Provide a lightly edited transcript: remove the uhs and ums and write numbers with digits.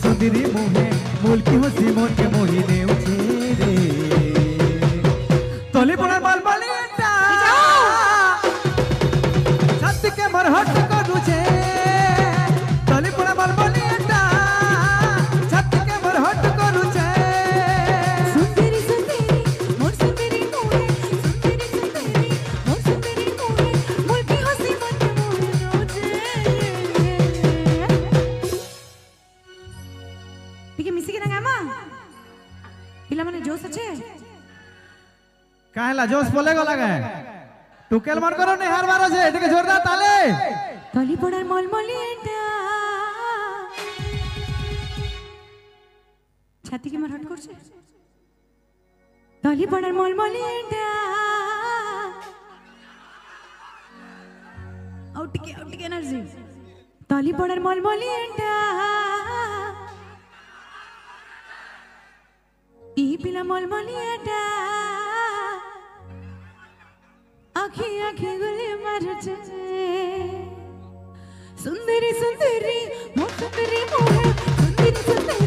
सुंदरी के मोही नेउछे रे तली पड़ा बाल बालिएटा छाती के मरहट करूछे तली पड़ा बाल बालिएटा छाती के मरहट करूछे सुंदरी सुंदरी मोर सुंदरी मोहे सुंदरी सुंदरी मोर सुंदरी मोहे बोल के हंसी मन मोहे रोजे टिके मिसी के ना गामा पिला माने जोश আছে काहेला जोश बोले गो लगे टुकेल मन करो नहीं हार मारो छे एदिके जोरदार ताले তলি পড়ার মলমলিয়েটা ছাতি কি মার হট করছে তলি পড়ার মলমলিয়েটা আউটকে এনার্জি তলি পড়ার মলমলিয়েটা ই পিলা মলমলিয়েটা आँखी आँखी गुली मरचे सुंदरी सुंदरी मोर सुंदरी मोहे सुंदरी सुंदरी